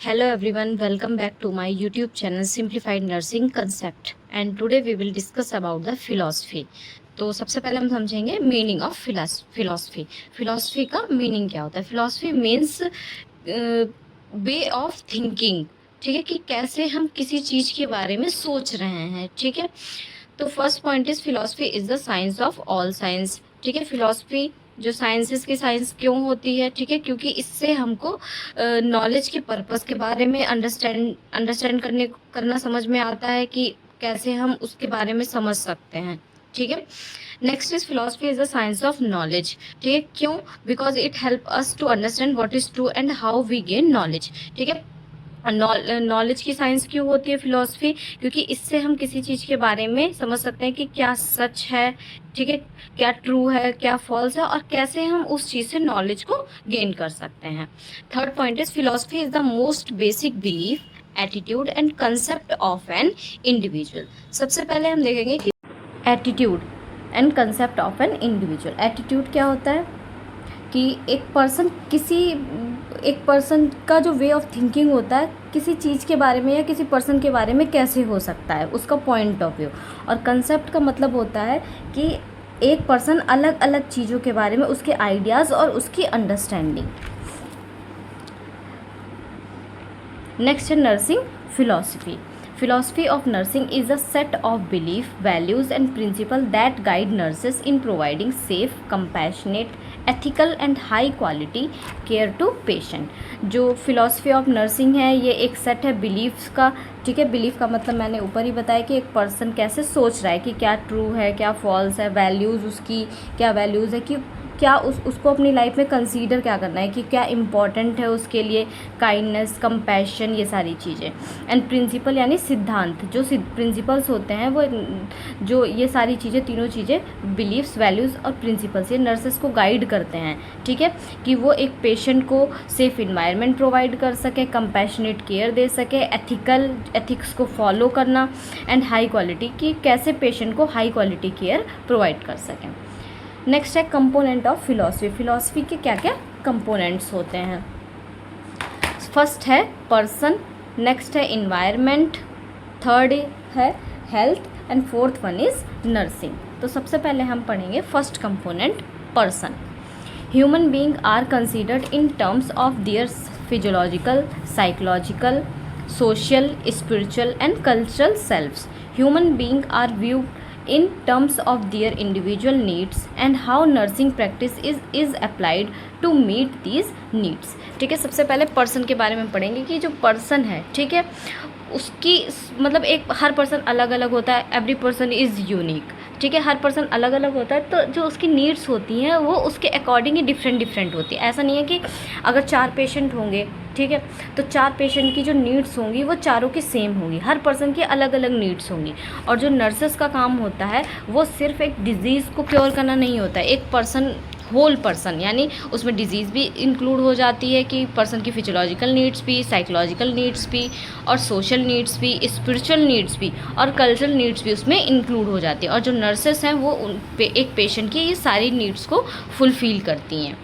Hello everyone, welcome back to my YouTube channel Simplified Nursing Concept and today we will discuss about the philosophy. तो सबसे पहले हम समझेंगे meaning of philosophy. Philosophy का meaning क्या होता है. Philosophy means way of thinking. ठीक है, कि कैसे हम किसी चीज के बारे में सोच रहे हैं. ठीक है, तो first point is philosophy is the science of all science. ठीक है, फिलोसफी जो साइंसेस की साइंस क्यों होती है. ठीक है, क्योंकि इससे हमको नॉलेज के पर्पस के बारे में अंडरस्टैंड करना समझ में आता है कि कैसे हम उसके बारे में समझ सकते हैं. ठीक है, next is philosophy is the science of knowledge. ठीक है, क्यों? Because it help us to understand what is true and how we gain knowledge. ठीक है, नॉलेज की साइंस क्यों होती है फिलॉसफी? क्योंकि इससे हम किसी चीज़ के बारे में समझ सकते हैं कि क्या सच है. ठीक है, क्या ट्रू है, क्या फॉल्स है, और कैसे हम उस चीज़ से नॉलेज को गेन कर सकते हैं. Third point is philosophy is the most basic belief, attitude and concept of an individual. सबसे पहले हम देखेंगे attitude and concept of an individual. Attitude क्या होता है कि एक पर्सन का जो वे ऑफ थिंकिंग होता है किसी चीज़ के बारे में या किसी पर्सन के बारे में कैसे हो सकता है, उसका पॉइंट ऑफ व्यू. और कंसेप्ट का मतलब होता है कि एक पर्सन अलग अलग चीज़ों के बारे में उसके आइडियाज़ और उसकी अंडरस्टैंडिंग. नेक्स्ट है nursing philosophy. Philosophy of nursing is a set of belief, values and principles that guide nurses in providing safe, compassionate, ethical and high quality care to patient. जो philosophy of nursing है ये एक set है beliefs का. ठीक है, belief का मतलब मैंने ऊपर ही बताया कि एक पर्सन कैसे सोच रहा है कि क्या ट्रू है, क्या फॉल्स है. वैल्यूज़ उसकी क्या वैल्यूज़ है कि क्या उसको अपनी लाइफ में कंसीडर क्या करना है, कि क्या इम्पॉर्टेंट है उसके लिए. काइंडनेस, कंपैशन, ये सारी चीज़ें. एंड प्रिंसिपल यानी सिद्धांत. जो प्रिंसिपल्स होते हैं वो जो ये सारी चीज़ें, तीनों चीज़ें बिलीफ्स, वैल्यूज़ और प्रिंसिपल्स, ये नर्सेस को गाइड करते हैं. ठीक है, कि वो एक पेशेंट को सेफ इन्वायरमेंट प्रोवाइड कर सके, कंपैशनेट केयर दे सके, एथिक्स को फॉलो करना, एंड हाई क्वालिटी, कि कैसे पेशेंट को हाई क्वालिटी केयर प्रोवाइड कर सकें. नेक्स्ट है कंपोनेंट ऑफ फिलॉसफी. फिलॉसफी के क्या क्या कंपोनेंट्स होते हैं. फर्स्ट है पर्सन, नेक्स्ट है इन्वायरमेंट, थर्ड है health and fourth one is nursing. तो सबसे पहले हम पढ़ेंगे first component person. Human being are considered in terms of their physiological, psychological, social, spiritual and cultural selves. Human beings are viewed in terms of their individual needs and how nursing practice is applied to meet these needs. ठीक है, सबसे पहले person के बारे में पढ़ेंगे कि जो पर्सन है, ठीक है, उसकी मतलब एक हर पर्सन अलग अलग होता है. Every person is unique. ठीक है, हर पर्सन अलग अलग होता है, तो जो उसकी नीड्स होती हैं वो उसके अकॉर्डिंग ही डिफरेंट होती है. ऐसा नहीं है कि अगर 4 पेशेंट होंगे, ठीक है, तो 4 पेशेंट की जो नीड्स होंगी वो चारों की सेम होंगी. हर पर्सन की अलग अलग नीड्स होंगी. और जो नर्सेस का काम होता है वो सिर्फ एक डिज़ीज़ को क्योर करना नहीं होता है. एक पर्सन, होल पर्सन, यानी उसमें डिजीज़ भी इंक्लूड हो जाती है कि पर्सन की फिजियोलॉजिकल नीड्स भी, साइकोलॉजिकल नीड्स भी, और सोशल नीड्स भी, स्पिरिचुअल नीड्स भी, और कल्चरल नीड्स भी उसमें इंक्लूड हो जाती है. और जो नर्सेस हैं वो एक पेशेंट की ये सारी नीड्स को फुलफ़िल करती हैं.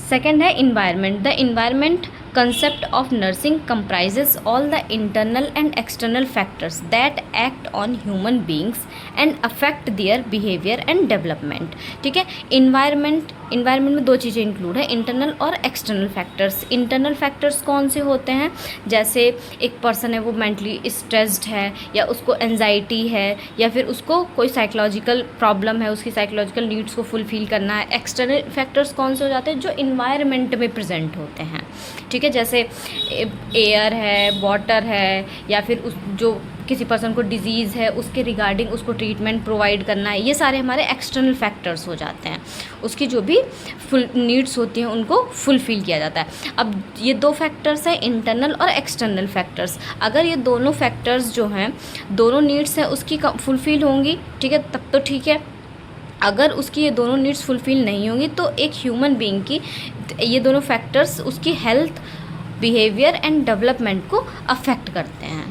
सेकेंड है environment. The environment concept of nursing comprises all the internal and external factors that act on human beings and affect their behavior and development. ठीक है, इन्वायरमेंट में 2 चीज़ें इंक्लूड है, इंटरनल और एक्सटर्नल फैक्टर्स. इंटरनल फैक्टर्स कौन से होते हैं? जैसे एक पर्सन है वो मेंटली स्ट्रेस्ड है, या उसको एंजाइटी है, या फिर उसको कोई साइकोलॉजिकल प्रॉब्लम है, उसकी साइकोलॉजिकल नीड्स को फुलफ़िल करना है. एक्सटर्नल फैक्टर्स कौन से हो जाते हैं? जो इन्वायरमेंट में प्रेजेंट होते हैं. ठीक है, जैसे एयर है, वाटर है, या फिर उस जो किसी पर्सन को डिजीज़ है उसके रिगार्डिंग उसको ट्रीटमेंट प्रोवाइड करना है. ये सारे हमारे एक्सटर्नल फैक्टर्स हो जाते हैं. उसकी जो भी फुल नीड्स होती हैं उनको फुलफ़िल किया जाता है. अब ये 2 फैक्टर्स हैं, इंटरनल और एक्सटर्नल फैक्टर्स. अगर ये दोनों फैक्टर्स जो हैं, दोनों नीड्स हैं उसकी फुलफ़िल होंगी, ठीक है, तब तो ठीक है. अगर उसकी ये दोनों नीड्स फुलफ़िल नहीं होंगी तो एक ह्यूमन बीइंग की ये दोनों फैक्टर्स उसकी हेल्थ, बिहेवियर एंड डेवलपमेंट को अफेक्ट करते हैं.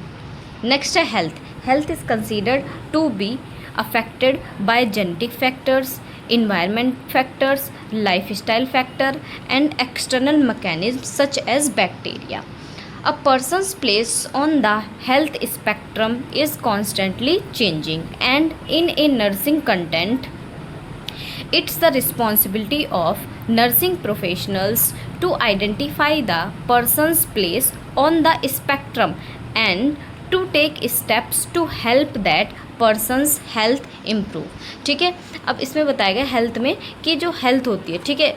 नेक्स्ट है health. Health is considered to be affected by genetic factors, environment factors, lifestyle factor and external mechanisms such as bacteria. A person's place on the health spectrum is constantly changing, and in a nursing content, it's the responsibility of nursing professionals to identify the person's place on the spectrum and to take steps to help that person's health improve. ठीक है, अब इसमें बताया गया health में कि जो health होती है, ठीक है,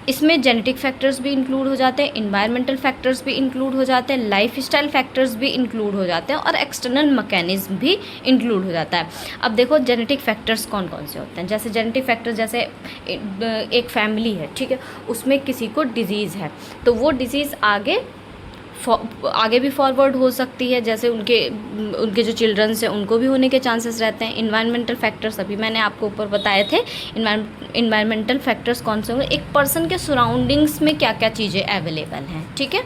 इसमें जेनेटिक फैक्टर्स भी इंक्लूड हो जाते हैं, इन्वायरमेंटल फैक्टर्स भी इंक्लूड हो जाते हैं, लाइफस्टाइल फैक्टर्स भी इंक्लूड हो जाते हैं और एक्सटर्नल मैकेनिज्म भी इंक्लूड हो जाता है। अब देखो जेनेटिक फैक्टर्स कौन कौन से होते हैं। जैसे जेनेटिक फैक्टर्स, जैसे एक फैमिली है, ठीक है, उसमें किसी को डिजीज़ है तो वो डिजीज़ आगे भी फॉरवर्ड हो सकती है, जैसे उनके जो चिल्ड्रंस हैं उनको भी होने के चांसेस रहते हैं। इन्वायरमेंटल फैक्टर्स अभी मैंने आपको ऊपर बताए थे। इन्वायरमेंटल फैक्टर्स कौन से होंगे, एक पर्सन के सराउंडिंग्स में क्या क्या चीज़ें अवेलेबल हैं, ठीक है।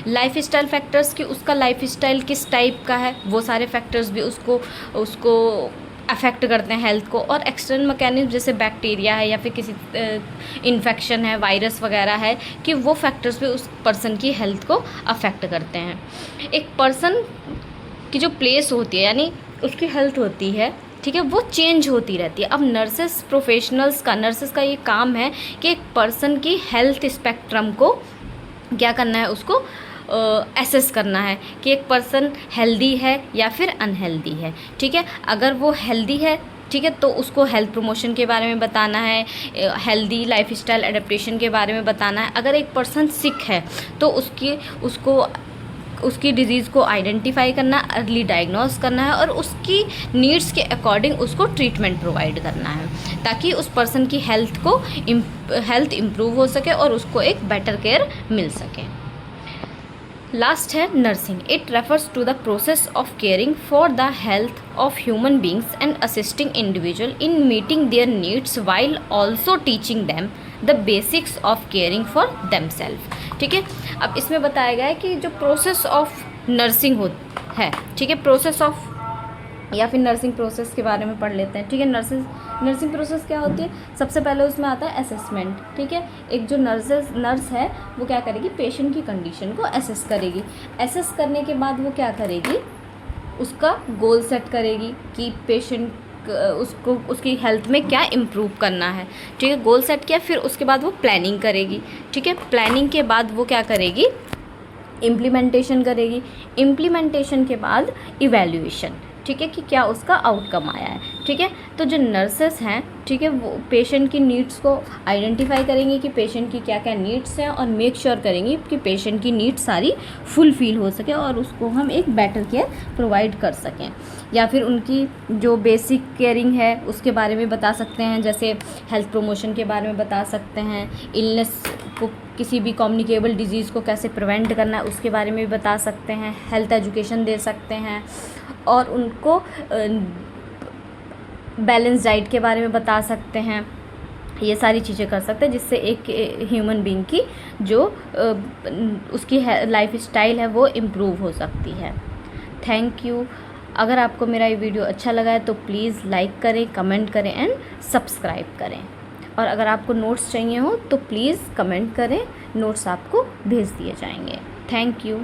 लाइफ स्टाइल फैक्टर्स की, उसका लाइफ स्टाइल किस टाइप का है, वो सारे फैक्टर्स भी उसको अफेक्ट करते हैं हेल्थ को। और एक्सटर्नल मैकेनिज्म जैसे बैक्टीरिया है या फिर किसी इन्फेक्शन है, वायरस वगैरह है, कि वो फैक्टर्स भी उस पर्सन की हेल्थ को अफेक्ट करते हैं। एक पर्सन की जो प्लेस होती है यानी उसकी हेल्थ होती है, ठीक है, वो चेंज होती रहती है। अब नर्सेस का ये काम है कि एक पर्सन की हेल्थ स्पेक्ट्रम को क्या करना है, उसको एसेस करना है कि एक पर्सन हेल्दी है या फिर अनहेल्दी है, ठीक है। अगर वो हेल्दी है, ठीक है, तो उसको हेल्थ प्रमोशन के बारे में बताना है, हेल्दी लाइफस्टाइल एडेप्टेशन के बारे में बताना है। अगर एक पर्सन सिक है तो उसकी डिज़ीज़ को आइडेंटिफाई करना, अर्ली डायग्नोस करना है और उसकी नीड्स के अकॉर्डिंग उसको ट्रीटमेंट प्रोवाइड करना है, ताकि उस पर्सन की हेल्थ इम्प्रूव हो सके और उसको एक बेटर केयर मिल सके। लास्ट है nursing. It refers to the process of caring for the health of human beings and assisting individual in meeting their needs while also teaching them the basics of caring for themself, ठीक है। अब इसमें बताया गया है कि जो process of nursing है, ठीक है, प्रोसेस ऑफ या फिर नर्सिंग प्रोसेस के बारे में पढ़ लेते हैं, ठीक है। नर्सिंग प्रोसेस क्या होती है, सबसे पहले उसमें आता है असेसमेंट, ठीक है। एक जो नर्स है वो क्या करेगी, पेशेंट की कंडीशन को असेस करेगी। असेस करने के बाद वो क्या करेगी, उसका गोल सेट करेगी कि पेशेंट उसकी हेल्थ में क्या इम्प्रूव करना है, ठीक है। गोल सेट किया, फिर उसके बाद वो प्लानिंग करेगी, ठीक है। प्लानिंग के बाद वो क्या करेगी, इम्प्लीमेंटेशन करेगी। इम्प्लीमेंटेशन के बाद इवैल्यूएशन, ठीक है, कि क्या उसका आउटकम आया है, ठीक है। तो जो नर्सेस हैं, ठीक है, वो पेशेंट की नीड्स को आइडेंटिफाई करेंगी कि पेशेंट की क्या क्या नीड्स हैं और मेक श्योर करेंगी कि पेशेंट की नीड्स सारी फुलफिल हो सके और उसको हम एक बेटर केयर प्रोवाइड कर सकें। या फिर उनकी जो बेसिक केयरिंग है उसके बारे में बता सकते हैं, जैसे हेल्थ प्रमोशन के बारे में बता सकते हैं, इलनेस को, किसी भी कम्युनिकेबल डिजीज़ को कैसे प्रिवेंट करना है उसके बारे में भी बता सकते हैं, हेल्थ एजुकेशन दे सकते हैं और उनको बैलेंस डाइट के बारे में बता सकते हैं। ये सारी चीज़ें कर सकते हैं जिससे एक ह्यूमन बीइंग की जो उसकी लाइफ स्टाइल है वो इम्प्रूव हो सकती है। Thank you. अगर आपको मेरा ये वीडियो अच्छा लगा है तो प्लीज़ लाइक करें, कमेंट करें एंड सब्सक्राइब करें। और अगर आपको नोट्स चाहिए हो तो प्लीज़ कमेंट करें, नोट्स आपको भेज दिए जाएंगे। Thank you.